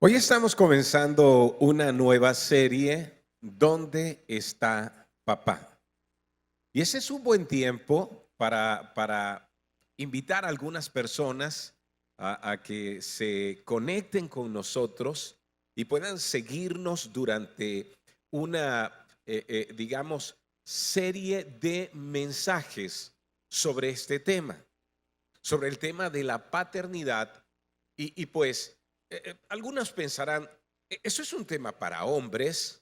Hoy estamos comenzando una nueva serie, ¿Dónde está papá? Y ese es un buen tiempo para invitar a algunas personas a que se conecten con nosotros y puedan seguirnos durante una, digamos, serie de mensajes sobre este tema, sobre el tema de la paternidad. Y pues algunos pensarán, eso es un tema para hombres.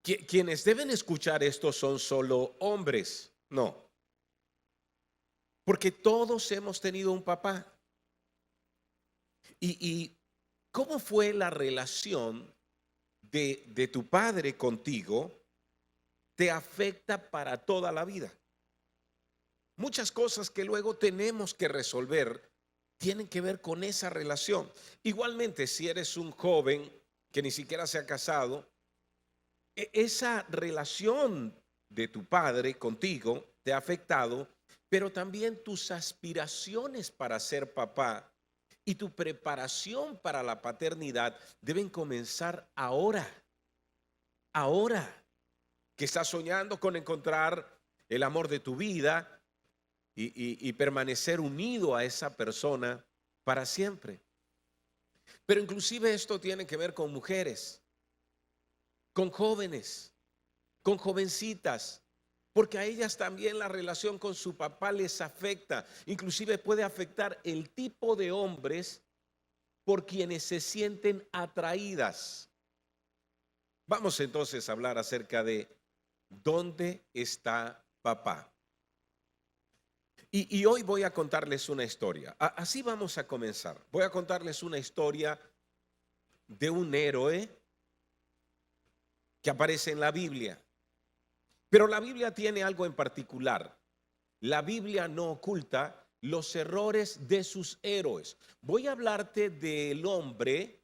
Quienes deben escuchar esto son solo hombres. No, porque todos hemos tenido un papá. Y cómo fue la relación de tu padre contigo te afecta para toda la vida. Muchas cosas que luego tenemos que resolver tienen que ver con esa relación. Igualmente, si eres un joven que ni siquiera se ha casado, esa relación de tu padre contigo te ha afectado, pero también tus aspiraciones para ser papá y tu preparación para la paternidad deben comenzar ahora, ahora que estás soñando con encontrar el amor de tu vida y permanecer unido a esa persona para siempre. Pero inclusive esto tiene que ver con mujeres, con jóvenes, con jovencitas, porque a ellas también la relación con su papá les afecta. Inclusive puede afectar el tipo de hombres por quienes se sienten atraídas. Vamos entonces a hablar acerca de dónde está papá. Y hoy voy a contarles una historia. Así vamos a comenzar. Voy a contarles una historia de un héroe que aparece en la Biblia. Pero la Biblia tiene algo en particular. La Biblia no oculta los errores de sus héroes. Voy a hablarte del hombre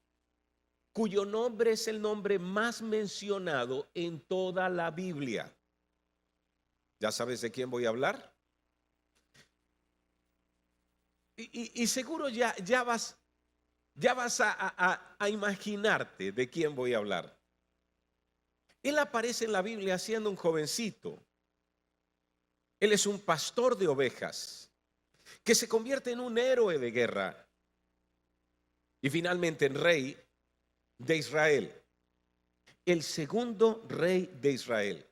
cuyo nombre es el nombre más mencionado en toda la Biblia. ¿Ya sabes de quién voy a hablar? Y seguro ya vas a imaginarte de quién voy a hablar. Él aparece en la Biblia siendo un jovencito. Él es un pastor de ovejas que se convierte en un héroe de guerra y finalmente en rey de Israel, el segundo rey de Israel.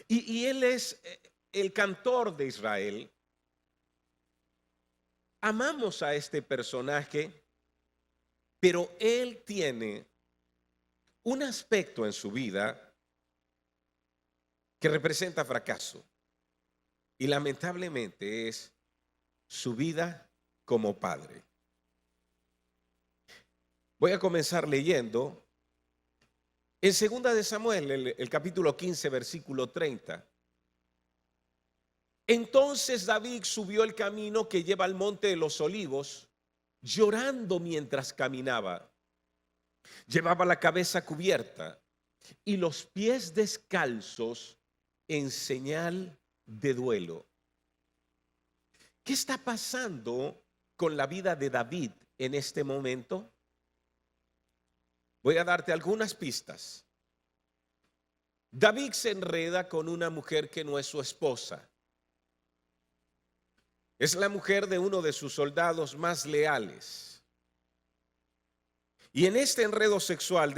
Y él es el cantor de Israel. Amamos a este personaje, pero él tiene un aspecto en su vida que representa fracaso. Y lamentablemente es su vida como padre. Voy a comenzar leyendo en 2 de Samuel, el capítulo 15, versículo 30. Entonces David subió el camino que lleva al monte de los olivos, llorando mientras caminaba. Llevaba la cabeza cubierta y los pies descalzos en señal de duelo. ¿Qué está pasando con la vida de David en este momento? Voy a darte algunas pistas. David se enreda con una mujer que no es su esposa. Es la mujer de uno de sus soldados más leales. Y en este enredo sexual,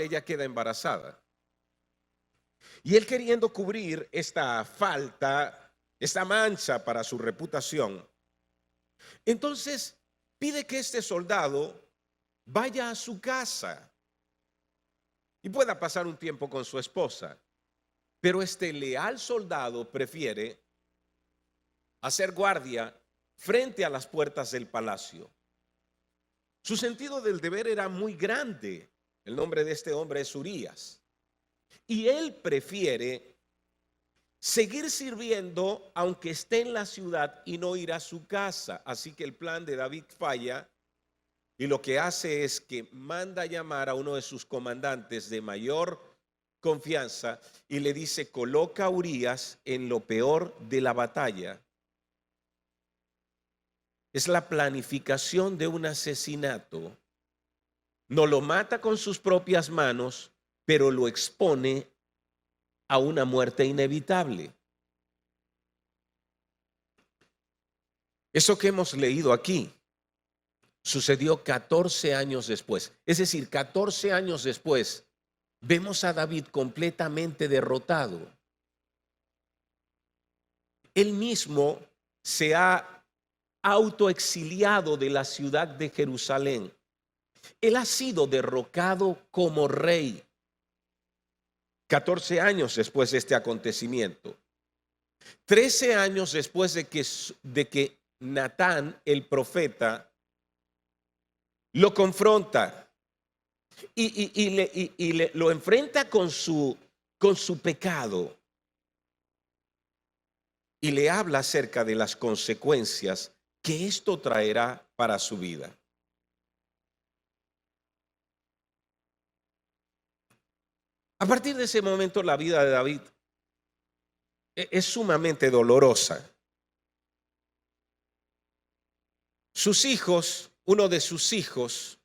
ella queda embarazada. Y él, queriendo cubrir esta falta, esta mancha para su reputación, entonces pide que este soldado vaya a su casa y pueda pasar un tiempo con su esposa. Pero este leal soldado prefiere hacer guardia frente a las puertas del palacio. Su sentido del deber era muy grande. El nombre de este hombre es Urías. Y él prefiere seguir sirviendo aunque esté en la ciudad y no ir a su casa. Así que el plan de David falla y lo que hace es que manda a llamar a uno de sus comandantes de mayor confianza y le dice: coloca a Urías en lo peor de la batalla. es la planificación de un asesinato. No lo mata con sus propias manos, pero lo expone a una muerte inevitable. Eso que hemos leído aquí sucedió 14 años después. Es decir, 14 años después, vemos a David completamente derrotado. Él mismo se ha autoexiliado de la ciudad de Jerusalén. Él ha sido derrocado como rey 14 años después de este acontecimiento. 13 años después de que Natán, el profeta, lo confronta y lo enfrenta con su pecado y le habla acerca de las consecuencias que esto traerá para su vida. A partir de ese momento, la vida de David es sumamente dolorosa. Sus hijos, uno de sus hijos,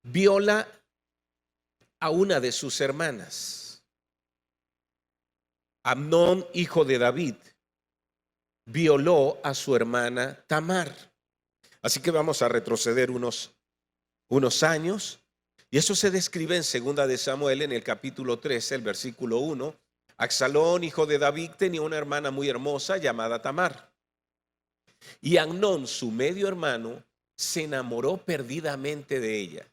viola a una de sus hermanas. Amnón, hijo de David, violó a su hermana Tamar. Así que vamos a retroceder unos años, y eso se describe en segunda de Samuel, en el capítulo 13, el versículo 1. Absalón, hijo de David, tenía una hermana muy hermosa llamada Tamar. Y Amnón, su medio hermano, se enamoró perdidamente de ella.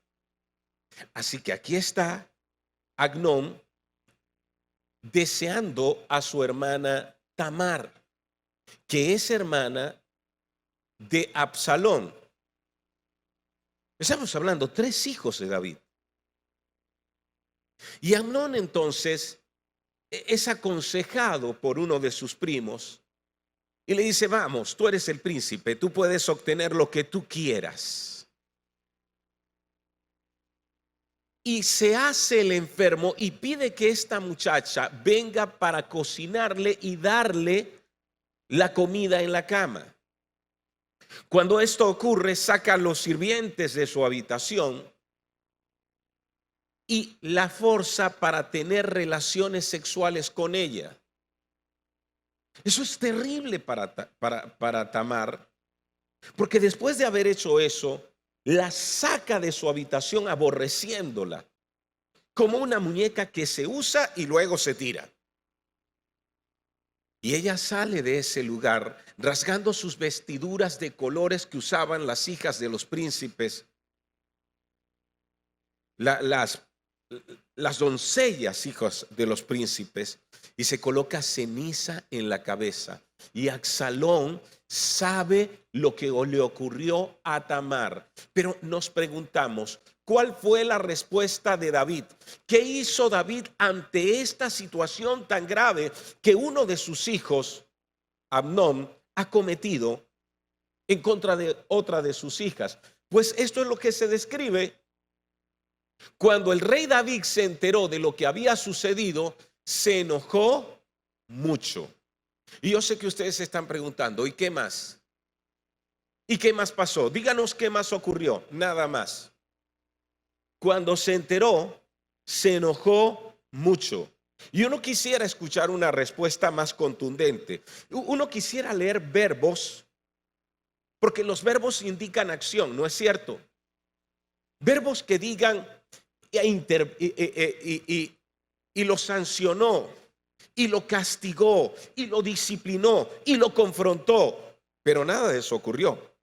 Así que aquí está Amnón deseando a su hermana Tamar, que es hermana de Absalón. Estamos hablando 3 hijos de David. Y Amnón entonces es aconsejado por uno de sus primos y le dice: vamos, tú eres el príncipe, tú puedes obtener lo que tú quieras. Y se hace el enfermo y pide que esta muchacha venga para cocinarle y darle la comida en la cama. Cuando esto ocurre, saca a los sirvientes de su habitación y la forza para tener relaciones sexuales con ella. Eso es terrible para Tamar, porque después de haber hecho eso, la saca de su habitación aborreciéndola, como una muñeca que se usa y luego se tira. Y ella sale de ese lugar rasgando sus vestiduras de colores que usaban las hijas de los príncipes, las doncellas hijas de los príncipes, y se coloca ceniza en la cabeza. Y Absalón sabe lo que le ocurrió a Tamar. Pero nos preguntamos, ¿cuál fue la respuesta de David? ¿Qué hizo David ante esta situación tan grave que uno de sus hijos, Amnón, ha cometido en contra de otra de sus hijas? Pues esto es lo que se describe. Cuando el rey David se enteró de lo que había sucedido, se enojó mucho. Y yo sé que ustedes se están preguntando, ¿y qué más? ¿Y qué más pasó? Díganos qué más ocurrió. Nada más. Cuando se enteró, se enojó mucho. Y uno quisiera escuchar una respuesta más contundente. Uno quisiera leer verbos, porque los verbos indican acción, ¿no es cierto? Verbos que digan y lo sancionó, y lo castigó, y lo disciplinó, y lo confrontó. Pero nada de eso ocurrió.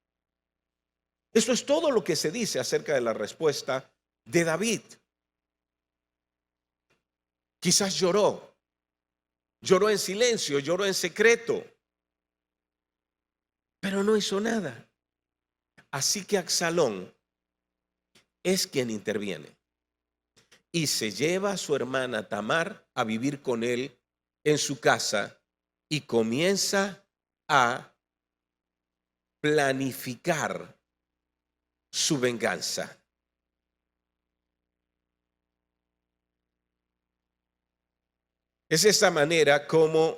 Eso es todo lo que se dice acerca de la respuesta de David. Quizás lloró en silencio, lloró en secreto, pero no hizo nada. Así que Absalón es quien interviene y se lleva a su hermana Tamar a vivir con él en su casa y comienza a planificar su venganza. Es esa manera como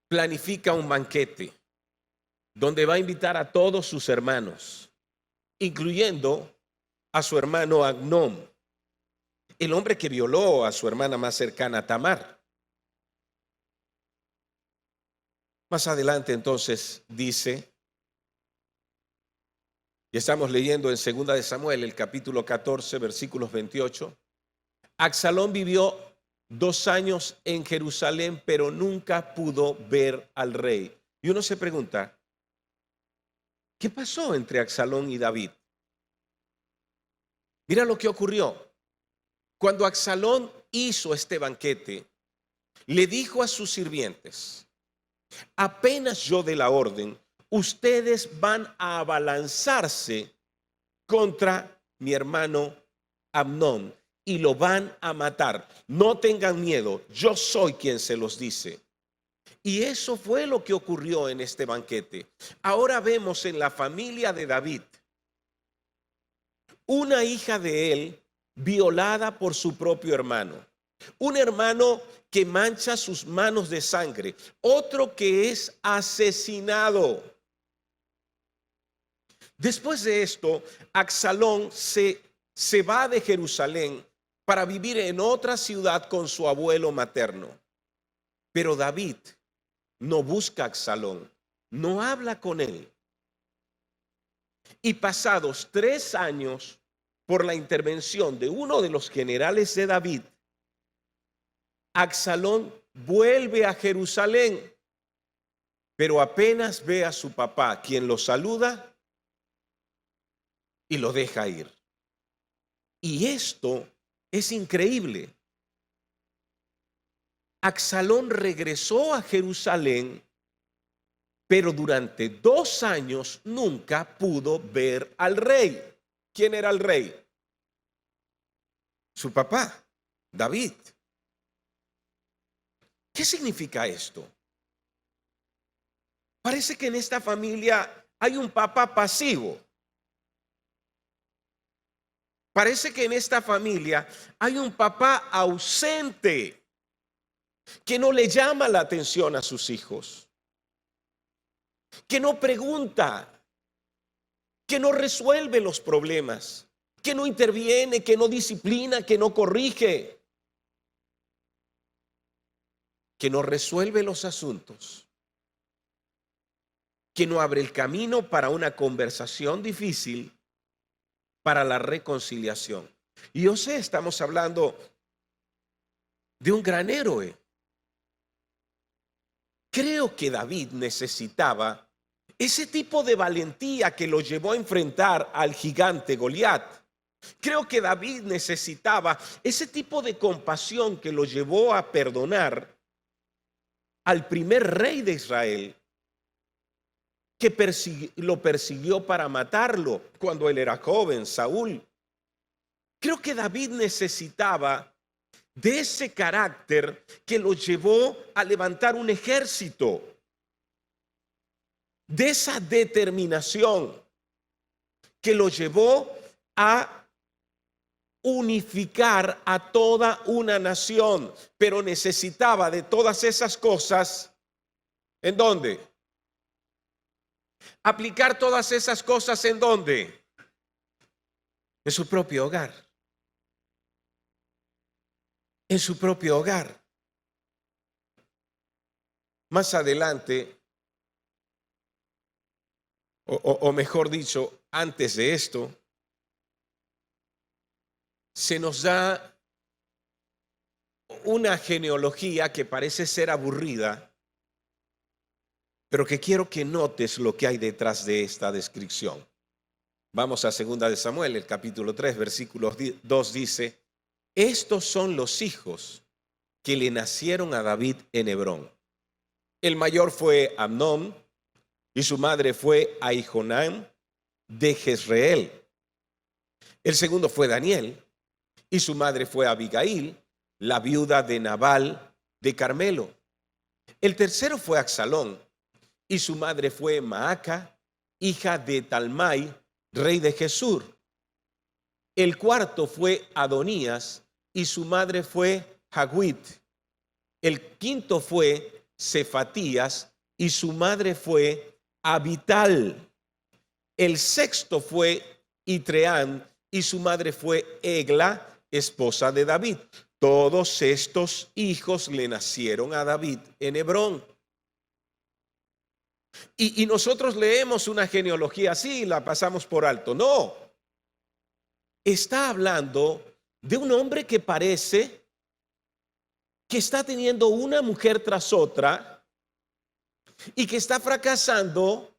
planifica un banquete donde va a invitar a todos sus hermanos, incluyendo a su hermano Amnón, el hombre que violó a su hermana más cercana, Tamar. Más adelante entonces dice, y estamos leyendo en 2 de Samuel, el capítulo 14, versículos 28, Absalón vivió 2 años en Jerusalén, pero nunca pudo ver al rey. Y uno se pregunta, ¿qué pasó entre Absalón y David? Mira lo que ocurrió. Cuando Absalón hizo este banquete, le dijo a sus sirvientes, apenas yo dé la orden, ustedes van a abalanzarse contra mi hermano Amnón y lo van a matar. No tengan miedo, yo soy quien se los dice. Y eso fue lo que ocurrió en este banquete. Ahora vemos en la familia de David una hija de él violada por su propio hermano, un hermano que mancha sus manos de sangre, otro que es asesinado. Después de esto, Absalón se va de Jerusalén para vivir en otra ciudad con su abuelo materno. Pero David no busca a Absalón, no habla con él. Y pasados 3 años, por la intervención de uno de los generales de David, Absalón vuelve a Jerusalén, pero apenas ve a su papá, quien lo saluda y lo deja ir. Y esto es increíble. Absalón regresó a Jerusalén, pero durante 2 años nunca pudo ver al rey. ¿Quién era el rey? Su papá, David. ¿Qué significa esto? Parece que en esta familia hay un papá pasivo. Parece que en esta familia hay un papá ausente que no le llama la atención a sus hijos, que no pregunta, que no resuelve los problemas, que no interviene, que no disciplina, que no corrige, que no resuelve los asuntos, que no abre el camino para una conversación difícil, para la reconciliación. Y yo sé, estamos hablando de un gran héroe. Creo que David necesitaba ese tipo de valentía que lo llevó a enfrentar al gigante Goliat. Creo que David necesitaba ese tipo de compasión que lo llevó a perdonar al primer rey de Israel, que lo persiguió para matarlo cuando él era joven, Saúl. Creo que David necesitaba de ese carácter que lo llevó a levantar un ejército, de esa determinación que lo llevó a unificar a toda una nación, pero necesitaba de todas esas cosas. ¿En dónde? Aplicar todas esas cosas ¿en dónde? En su propio hogar. En su propio hogar. Más adelante, o mejor dicho, antes de esto, se nos da una genealogía que parece ser aburrida, pero que quiero que notes lo que hay detrás de esta descripción. Vamos a 2 de Samuel, el capítulo 3, versículo 2 dice, estos son los hijos que le nacieron a David en Hebrón. El mayor fue Amnón y su madre fue Ahijonam de Jezreel. El segundo fue Daniel y su madre fue Abigail, la viuda de Nabal de Carmelo. El tercero fue Absalón y su madre fue Maaca, hija de Talmai, rey de Gesur. El cuarto fue Adonías y su madre fue Hagüit. El quinto fue Cefatías, y su madre fue Abital. El sexto fue Itreán, y su madre fue Egla, esposa de David. Todos estos hijos le nacieron a David en Hebrón. Y nosotros leemos una genealogía así y la pasamos por alto. No, está hablando de un hombre que parece que está teniendo una mujer tras otra y que está fracasando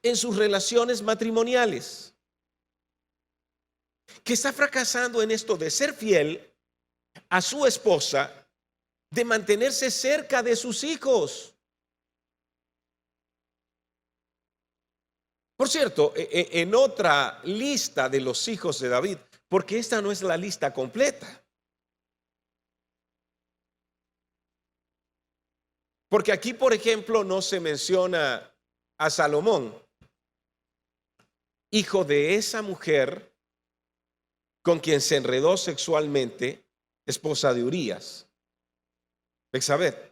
en sus relaciones matrimoniales, que está fracasando en esto de ser fiel a su esposa, de mantenerse cerca de sus hijos. Por cierto, en otra lista de los hijos de David, porque esta no es la lista completa, porque aquí, por ejemplo, no se menciona a Salomón, hijo de esa mujer con quien se enredó sexualmente, esposa de Urías, Bexabeth.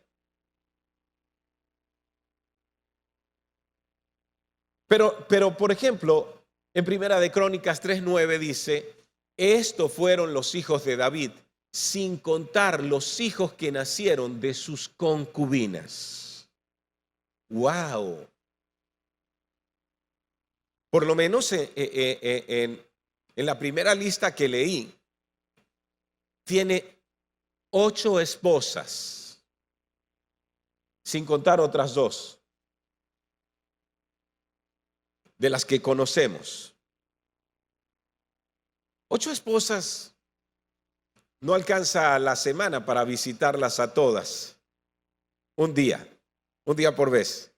Pero, por ejemplo, en Primera de Crónicas 3:9 dice, estos fueron los hijos de David, sin contar los hijos que nacieron de sus concubinas. ¡Wow! Por lo menos en la primera lista que leí, tiene 8 esposas, sin contar otras 2 de las que conocemos. 8 esposas no alcanza la semana para visitarlas a todas. Un día por vez.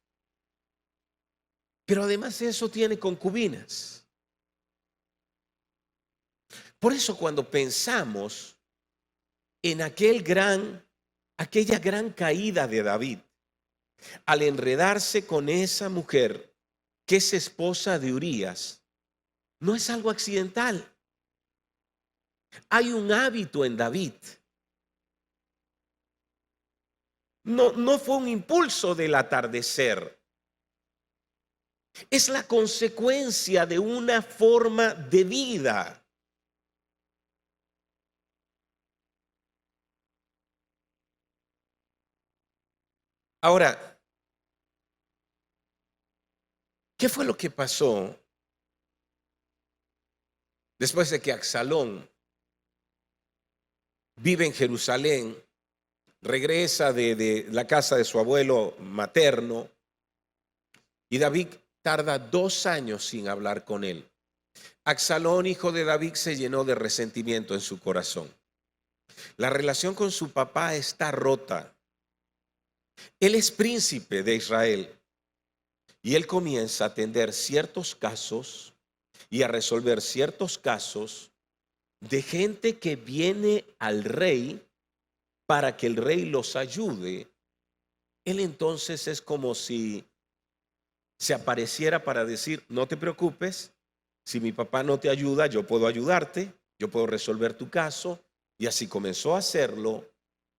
Pero además de eso tiene concubinas. Por eso cuando pensamos en aquella gran caída de David, al enredarse con esa mujer que es esposa de Urías, no es algo accidental. Hay un hábito en David. No fue un impulso del atardecer. Es la consecuencia de una forma de vida. Ahora, ¿qué fue lo que pasó después de que Absalón vive en Jerusalén, regresa de la casa de su abuelo materno y David tarda 2 años sin hablar con él? Absalón, hijo de David, se llenó de resentimiento en su corazón. La relación con su papá está rota. Él es príncipe de Israel y él comienza a atender ciertos casos y a resolver ciertos casos de gente que viene al rey para que el rey los ayude. Él entonces es como si se apareciera para decir, no te preocupes, si mi papá no te ayuda, yo puedo ayudarte, yo puedo resolver tu caso. Y así comenzó a hacerlo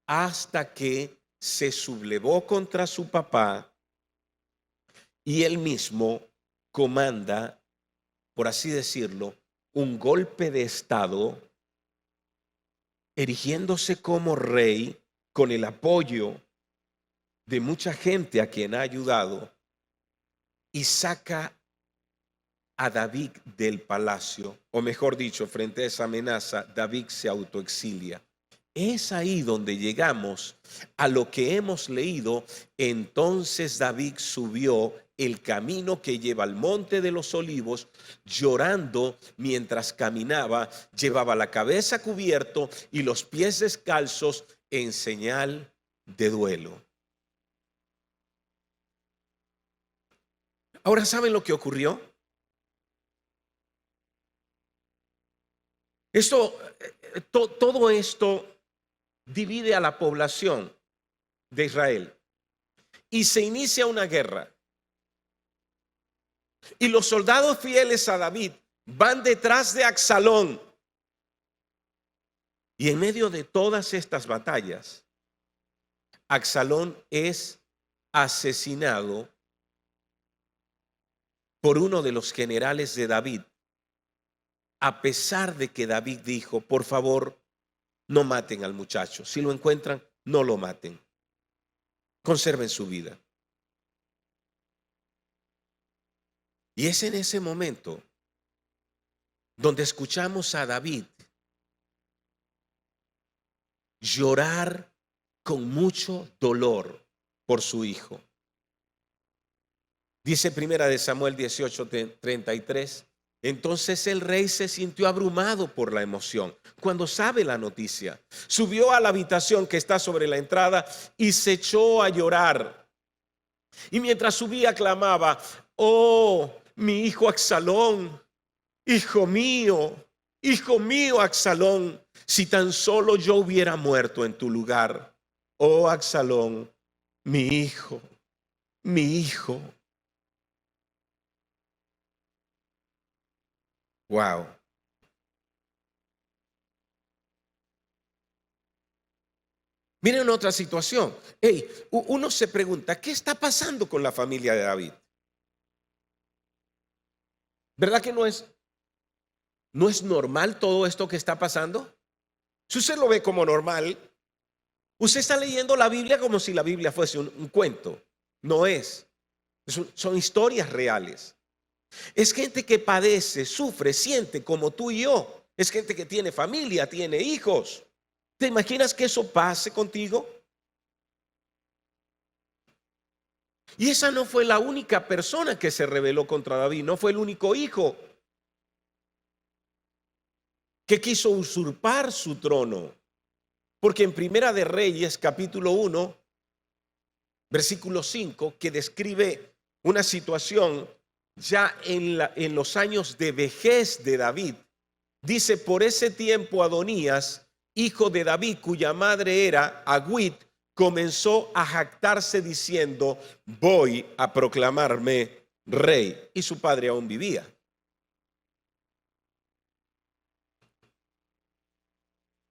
hasta que se sublevó contra su papá y él mismo comanda, por así decirlo, un golpe de estado, erigiéndose como rey con el apoyo de mucha gente a quien ha ayudado, y saca a David del palacio, o mejor dicho, frente a esa amenaza, David se autoexilia. Es ahí donde llegamos a lo que hemos leído. Entonces David subió el camino que lleva al monte de los olivos, llorando mientras caminaba, llevaba la cabeza cubierto y los pies descalzos en señal de duelo. Ahora, ¿saben lo que ocurrió? Todo esto divide a la población de Israel y se inicia una guerra. Y los soldados fieles a David van detrás de Absalón. Y en medio de todas estas batallas, Absalón es asesinado por uno de los generales de David, a pesar de que David dijo, por favor, no maten al muchacho. Si lo encuentran, no lo maten. Conserven su vida. Y es en ese momento donde escuchamos a David llorar con mucho dolor por su hijo. Dice Primera de Samuel 18:33. Entonces el rey se sintió abrumado por la emoción cuando sabe la noticia. Subió a la habitación que está sobre la entrada y se echó a llorar. Y mientras subía clamaba, oh, mi hijo Absalón, hijo mío Absalón, si tan solo yo hubiera muerto en tu lugar. Oh Absalón, mi hijo, mi hijo. Wow. Miren otra situación. Hey, uno se pregunta, ¿qué está pasando con la familia de David? ¿Verdad que no es normal todo esto que está pasando? Si usted lo ve como normal, usted está leyendo la Biblia como si la Biblia fuese un cuento. No es. Son historias reales. Es gente que padece, sufre, siente como tú y yo. Es gente que tiene familia, tiene hijos. ¿Te imaginas que eso pase contigo? Y esa no fue la única persona que se rebeló contra David, no fue el único hijo que quiso usurpar su trono. Porque en Primera de Reyes, capítulo 1, versículo 5, que describe una situación ya en los años de vejez de David, dice, por ese tiempo Adonías, hijo de David, cuya madre era Agüit, comenzó a jactarse diciendo, voy a proclamarme rey. Y su padre aún vivía.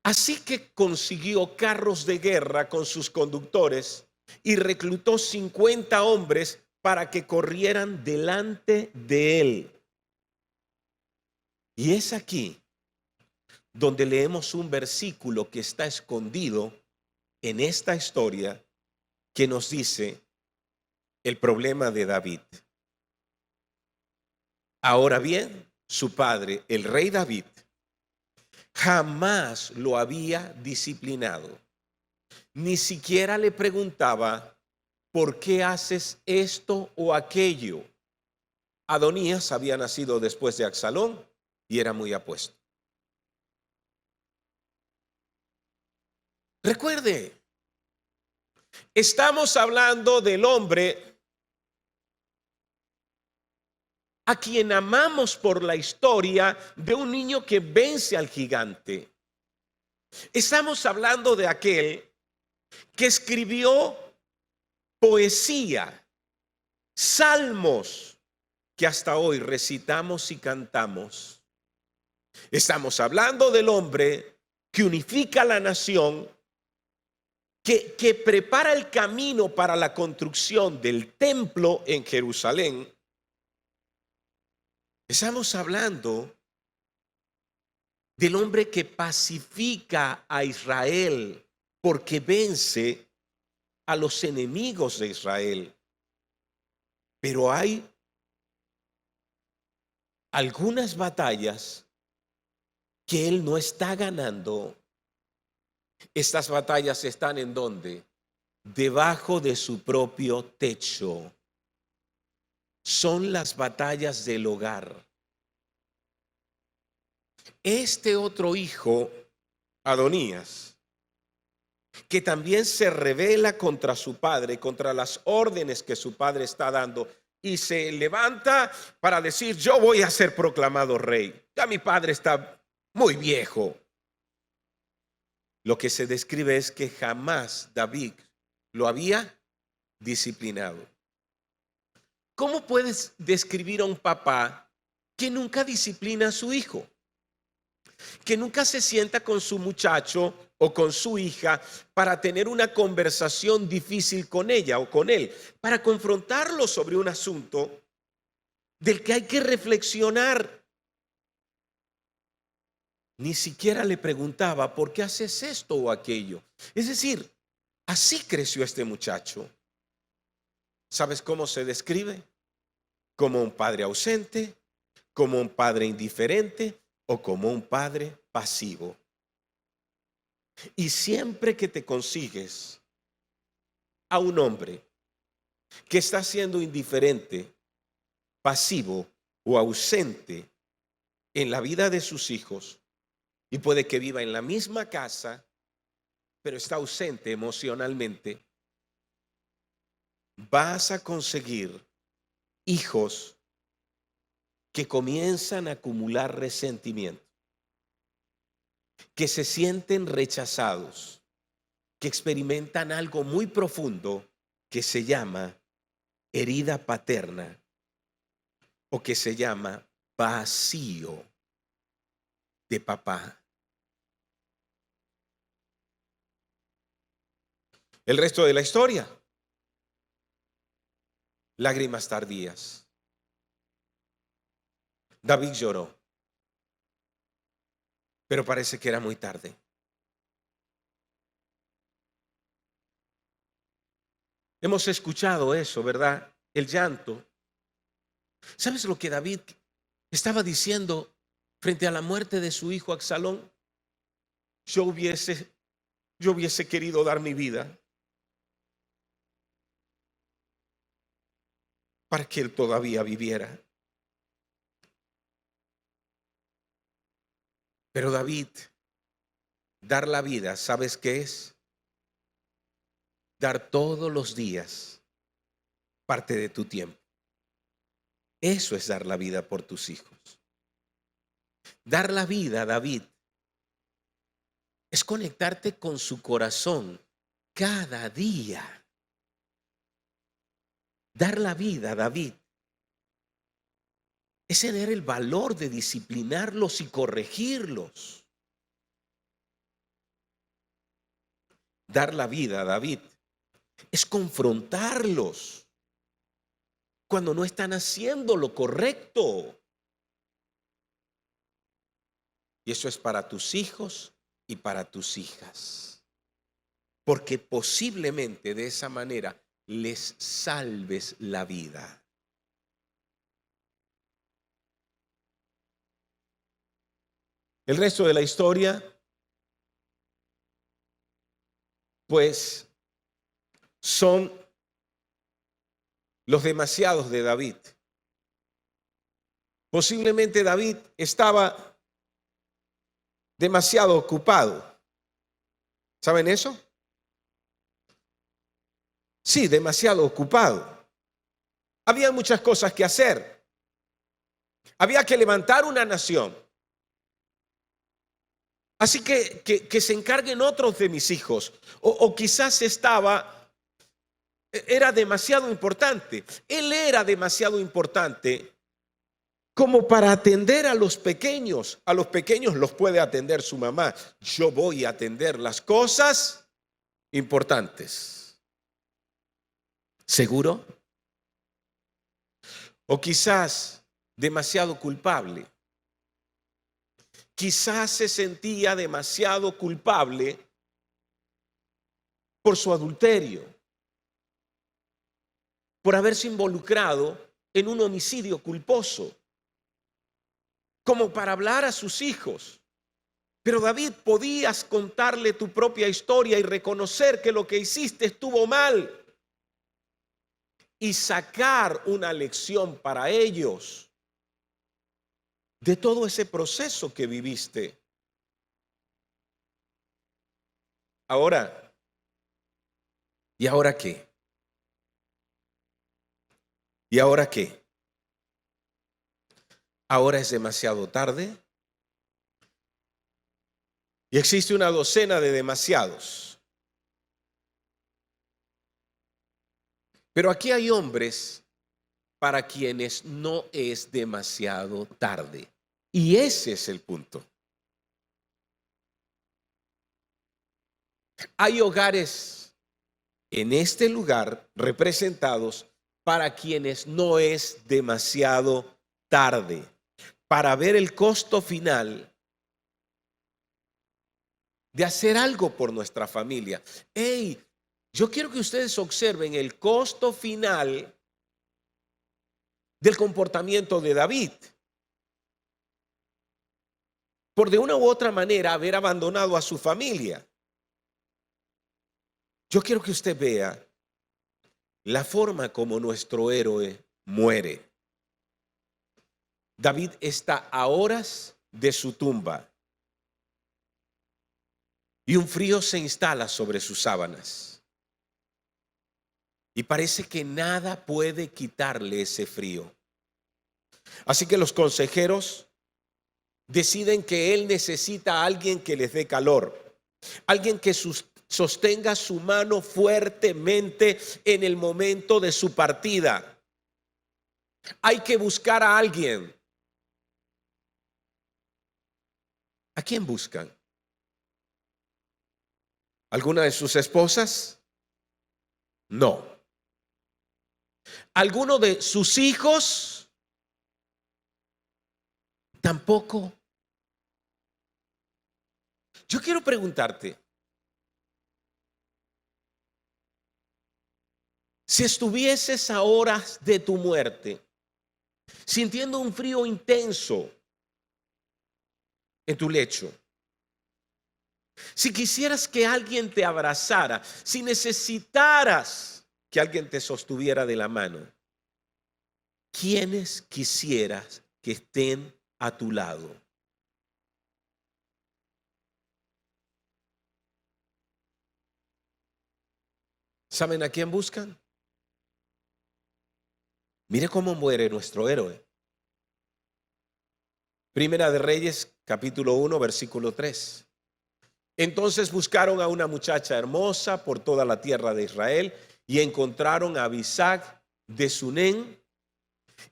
Así que consiguió carros de guerra con sus conductores y reclutó 50 hombres para que corrieran delante de él. Y es aquí donde leemos un versículo que está escondido en esta historia que nos dice el problema de David. Ahora bien, su padre, el rey David, jamás lo había disciplinado. Ni siquiera le preguntaba, ¿por qué haces esto o aquello? Adonías había nacido después de Absalón y era muy apuesto. Recuerde, estamos hablando del hombre a quien amamos por la historia de un niño que vence al gigante. Estamos hablando de aquel que escribió poesía, salmos que hasta hoy recitamos y cantamos. Estamos hablando del hombre que unifica la nación, que prepara el camino para la construcción del templo en Jerusalén. Estamos hablando del hombre que pacifica a Israel porque vence a los enemigos de Israel. Pero hay algunas batallas que él no está ganando. Estas batallas están ¿en dónde? Debajo de su propio techo. Son las batallas del hogar. Este otro hijo, Adonías, que también se rebela contra su padre, contra las órdenes que su padre está dando, y se levanta para decir, yo voy a ser proclamado rey. Ya mi padre está muy viejo. Lo que se describe es que jamás David lo había disciplinado. ¿Cómo puedes describir a un papá que nunca disciplina a su hijo? que nunca se sienta con su muchacho o con su hija para tener una conversación difícil con ella o con él, para confrontarlo sobre un asunto del que hay que reflexionar. Ni siquiera le preguntaba, ¿por qué haces esto o aquello? Es decir, así creció este muchacho. ¿Sabes cómo se describe? Como un padre ausente, como un padre indiferente o como un padre pasivo. Y siempre que te consigues a un hombre que está siendo indiferente, pasivo o ausente en la vida de sus hijos, y puede que viva en la misma casa, pero está ausente emocionalmente, vas a conseguir hijos que comienzan a acumular resentimiento, que se sienten rechazados, que experimentan algo muy profundo que se llama herida paterna o que se llama vacío de papá. El resto de la historia, lágrimas tardías. David lloró, pero parece que era muy tarde. Hemos escuchado eso, ¿verdad? El llanto. ¿Sabes lo que David estaba diciendo frente a la muerte de su hijo Absalón? Yo hubiese querido dar mi vida para que él todavía viviera. Pero David, dar la vida, ¿sabes qué es? Dar todos los días parte de tu tiempo. Eso es dar la vida por tus hijos. Dar la vida, David, es conectarte con su corazón cada día. Dar la vida, David, es tener el valor de disciplinarlos y corregirlos. Dar la vida, David, es confrontarlos cuando no están haciendo lo correcto. Y eso es para tus hijos y para tus hijas. Porque posiblemente de esa manera les salves la vida. El resto de la historia, pues, son los demasiados de David. Posiblemente David estaba demasiado ocupado. ¿Saben eso? Sí, demasiado ocupado. Había muchas cosas que hacer. Había que levantar una nación. Así que se encarguen otros de mis hijos. O quizás era demasiado importante. Él era demasiado importante como para atender a los pequeños. A los pequeños los puede atender su mamá. Yo voy a atender las cosas importantes. ¿Seguro? O quizás demasiado culpable. Quizás se sentía demasiado culpable por su adulterio, por haberse involucrado en un homicidio culposo, como para hablar a sus hijos. Pero David, podías contarle tu propia historia y reconocer que lo que hiciste estuvo mal y sacar una lección para ellos de todo ese proceso que viviste. Ahora, ¿y ahora qué? ¿Y ahora qué? Ahora es demasiado tarde y existe una docena de demasiados. Pero aquí hay hombres para quienes no es demasiado tarde. Y ese es el punto. Hay hogares en este lugar representados para quienes no es demasiado tarde para ver el costo final de hacer algo por nuestra familia. Hey, yo quiero que ustedes observen el costo final del comportamiento de David. Por de una u otra manera haber abandonado a su familia. Yo quiero que usted vea la forma como nuestro héroe muere. David está a horas de su tumba y un frío se instala sobre sus sábanas. Y parece que nada puede quitarle ese frío. Así que los consejeros deciden que él necesita a alguien que les dé calor, alguien que sostenga su mano fuertemente en el momento de su partida. Hay que buscar a alguien. ¿A quién buscan? ¿Alguna de sus esposas? No. ¿Alguno de sus hijos? Tampoco. Yo quiero preguntarte, si estuvieses a horas de tu muerte, sintiendo un frío intenso en tu lecho, si quisieras que alguien te abrazara, si necesitaras que alguien te sostuviera de la mano, ¿quiénes quisieras que estén a tu lado? ¿Saben a quién buscan? Mire cómo muere nuestro héroe. Primera de Reyes, capítulo 1, versículo 3. Entonces buscaron a una muchacha hermosa por toda la tierra de Israel y encontraron a Abisag de Sunén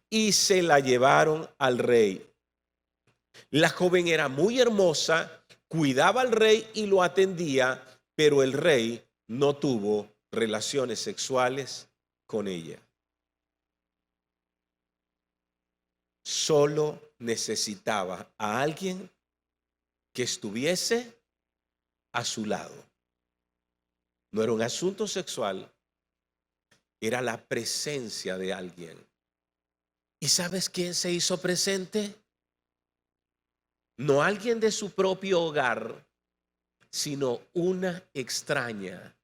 y se la llevaron al rey. La joven era muy hermosa, cuidaba al rey y lo atendía, pero el rey no tuvo relaciones sexuales con ella. Solo necesitaba a alguien que estuviese a su lado. No era un asunto sexual, era la presencia de alguien. ¿Y sabes quién se hizo presente? No alguien de su propio hogar, sino una extraña.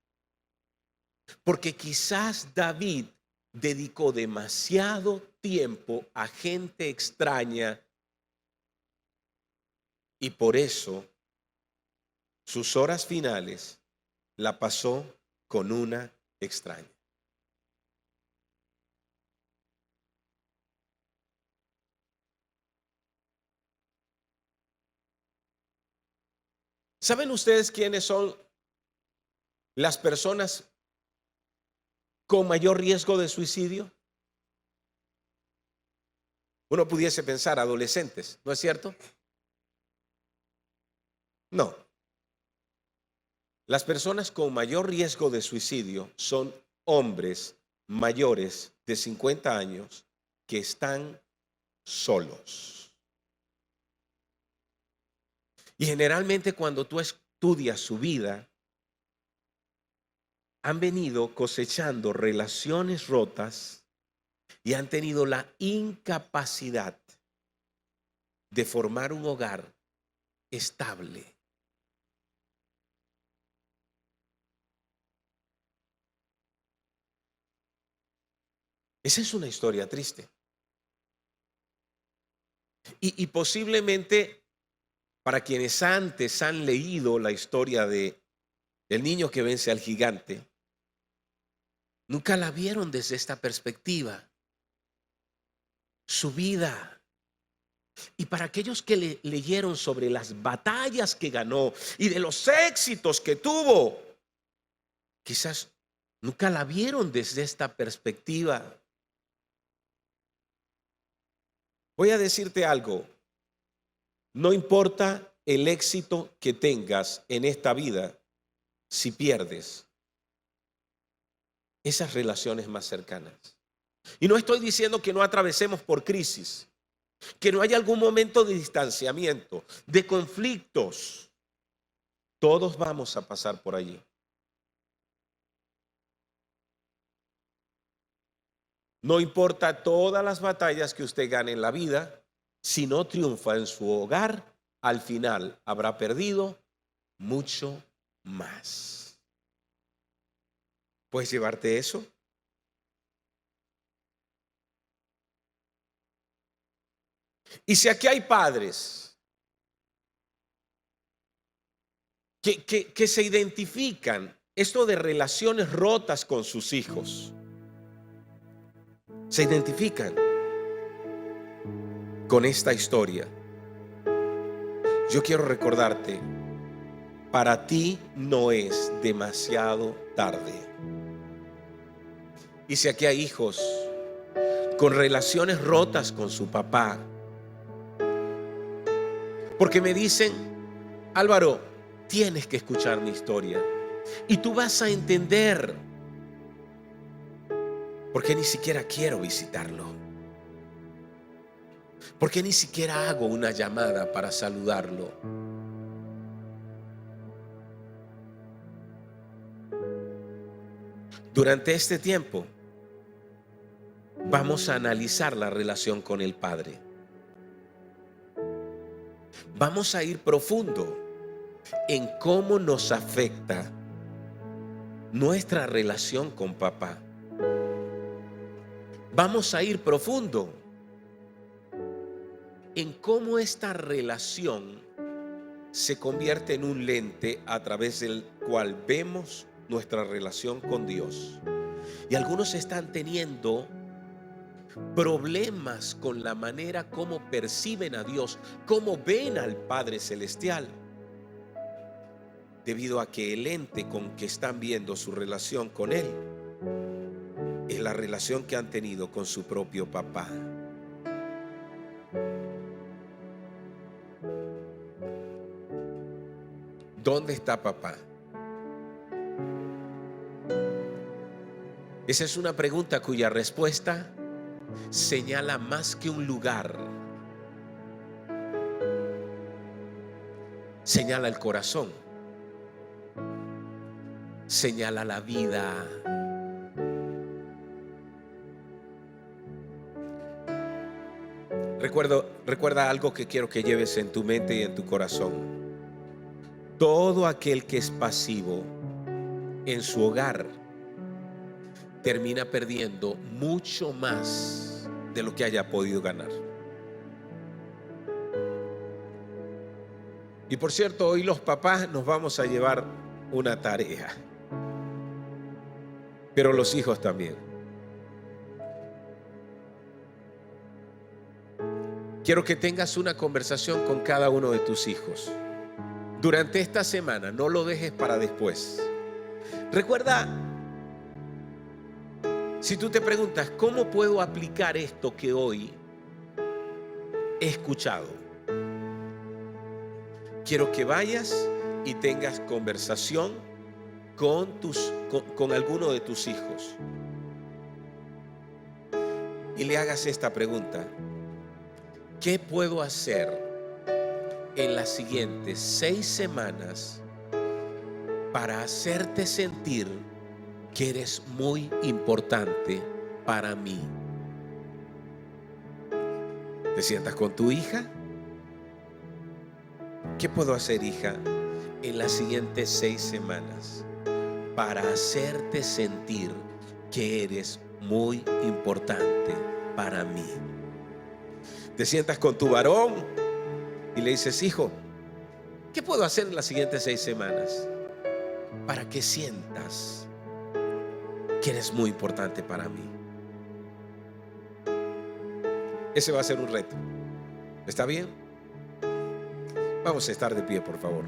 Porque quizás David dedicó demasiado tiempo a gente extraña y por eso sus horas finales la pasó con una extraña. ¿Saben ustedes quiénes son las personas con mayor riesgo de suicidio? Uno pudiese pensar adolescentes, ¿no es cierto? No. Las personas con mayor riesgo de suicidio son hombres mayores de 50 años que están solos. Y generalmente cuando tú estudias su vida, han venido cosechando relaciones rotas y han tenido la incapacidad de formar un hogar estable. Esa es una historia triste. Y posiblemente para quienes antes han leído la historia de el niño que vence al gigante, nunca la vieron desde esta perspectiva. Su vida. Y para aquellos que leyeron sobre las batallas que ganó y de los éxitos que tuvo, quizás nunca la vieron desde esta perspectiva. Voy a decirte algo. No importa el éxito que tengas en esta vida, si pierdes esas relaciones más cercanas. Y no estoy diciendo que no atravesemos por crisis, que no haya algún momento de distanciamiento, de conflictos. Todos vamos a pasar por allí. No importa todas las batallas que usted gane en la vida, si no triunfa en su hogar, al final habrá perdido mucho más. ¿Puedes llevarte eso? Y si aquí hay padres que se identifican esto de relaciones rotas con sus hijos, se identifican con esta historia, yo quiero recordarte, para ti no es demasiado tarde. Y si aquí hay hijos con relaciones rotas con su papá, porque me dicen, Álvaro, tienes que escuchar mi historia y tú vas a entender por qué ni siquiera quiero visitarlo, por qué ni siquiera hago una llamada para saludarlo. Durante este tiempo vamos a analizar la relación con el Padre. Vamos a ir profundo en cómo nos afecta nuestra relación con papá. Vamos a ir profundo en cómo esta relación se convierte en un lente a través del cual vemos nuestra relación con Dios. Y algunos están teniendo problemas con la manera como perciben a Dios, cómo ven al Padre Celestial, debido a que el lente con que están viendo su relación con Él es la relación que han tenido con su propio papá. ¿Dónde está papá? Esa es una pregunta cuya respuesta señala más que un lugar. Señala el corazón. Señala la vida. Recuerda algo que quiero que lleves en tu mente y en tu corazón. Todo aquel que es pasivo en su hogar termina perdiendo mucho más de lo que haya podido ganar. Y por cierto, hoy los papás nos vamos a llevar una tarea, pero los hijos también. Quiero que tengas una conversación con cada uno de tus hijos durante esta semana. No lo dejes para después. Recuerda, si tú te preguntas, ¿cómo puedo aplicar esto que hoy he escuchado? Quiero que vayas y tengas conversación con alguno de tus hijos y le hagas esta pregunta: ¿qué puedo hacer en las siguientes 6 semanas para hacerte sentir que eres muy importante para mí? ¿Te sientas con tu hija? ¿Qué puedo hacer, hija, en las siguientes 6 semanas para hacerte sentir que eres muy importante para mí? Te sientas con tu varón y le dices: hijo, ¿qué puedo hacer en las siguientes 6 semanas para que sientas que eres muy importante para mí? Ese va a ser un reto. ¿Está bien? Vamos a estar de pie, por favor.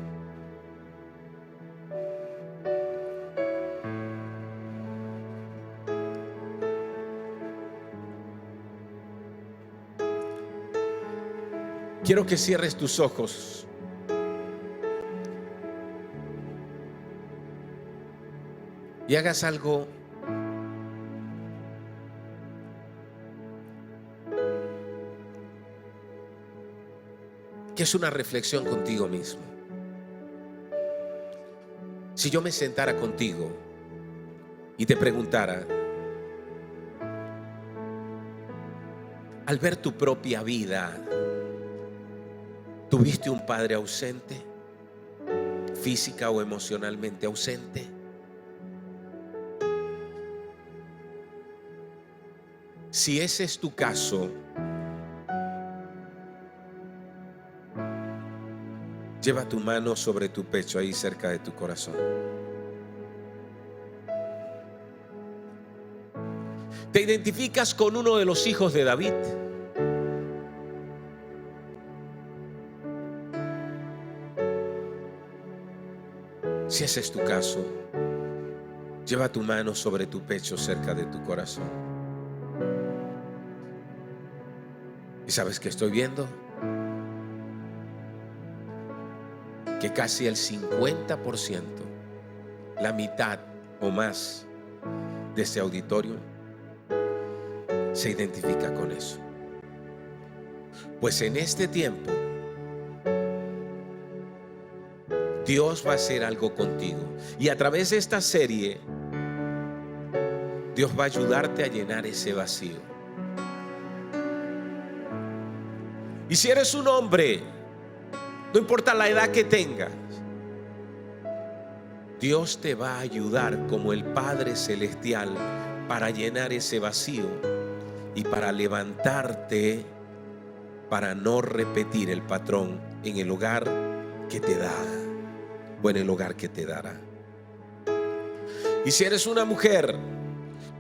Quiero que cierres tus ojos. y hagas algo que es una reflexión contigo mismo. Si yo me sentara contigo y te preguntara, al ver tu propia vida, ¿tuviste un padre ausente, física o emocionalmente ausente? Si ese es tu caso, lleva tu mano sobre tu pecho, ahí cerca de tu corazón. ¿Te identificas con uno de los hijos de David? Si ese es tu caso, lleva tu mano sobre tu pecho, cerca de tu corazón. ¿Y sabes qué estoy viendo? Que casi el 50%, la mitad o más de este auditorio, se identifica con eso. Pues en este tiempo Dios va a hacer algo contigo, y a través de esta serie Dios va a ayudarte a llenar ese vacío. Y si eres un hombre, no importa la edad que tengas, Dios te va a ayudar como el Padre Celestial para llenar ese vacío y para levantarte, para no repetir el patrón en el hogar que te da o en el hogar que te dará. Y si eres una mujer,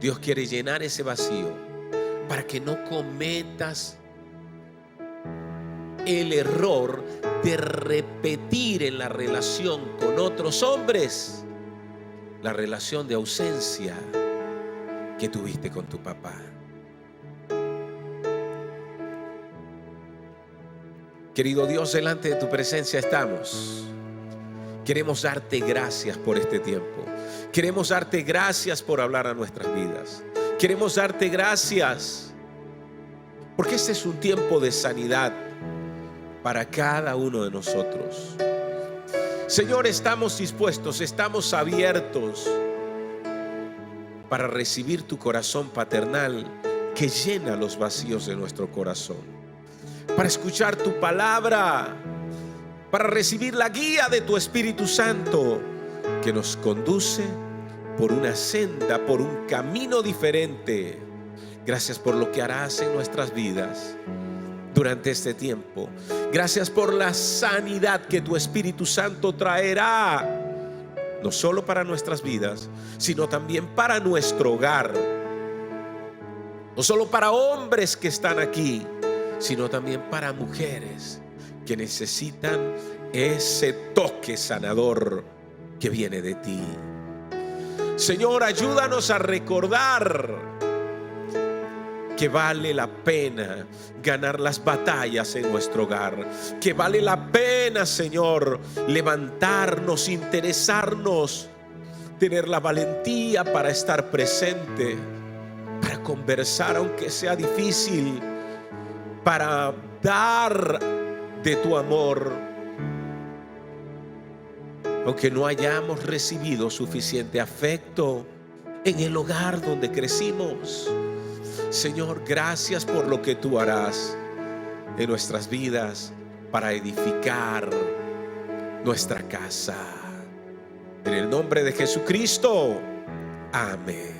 Dios quiere llenar ese vacío para que no cometas el error de repetir en la relación con otros hombres la relación de ausencia que tuviste con tu papá. Querido Dios, delante de tu presencia estamos. Queremos darte gracias por este tiempo. Queremos darte gracias por hablar a nuestras vidas. Queremos darte gracias porque este es un tiempo de sanidad para cada uno de nosotros. Señor, estamos dispuestos, estamos abiertos para recibir tu corazón paternal que llena los vacíos de nuestro corazón, para escuchar tu palabra, para recibir la guía de tu Espíritu Santo que nos conduce por una senda, por un camino diferente. Gracias por lo que harás en nuestras vidas durante este tiempo. Gracias por la sanidad que tu Espíritu Santo traerá, no solo para nuestras vidas, sino también para nuestro hogar. No solo para hombres que están aquí, sino también para mujeres que necesitan ese toque sanador que viene de ti. Señor, ayúdanos a recordar que vale la pena ganar las batallas en nuestro hogar, que vale la pena, Señor, levantarnos, interesarnos, tener la valentía para estar presente, para conversar aunque sea difícil, para dar de tu amor aunque no hayamos recibido suficiente afecto en el hogar donde crecimos. Señor, gracias por lo que tú harás en nuestras vidas para edificar nuestra casa. En el nombre de Jesucristo, amén.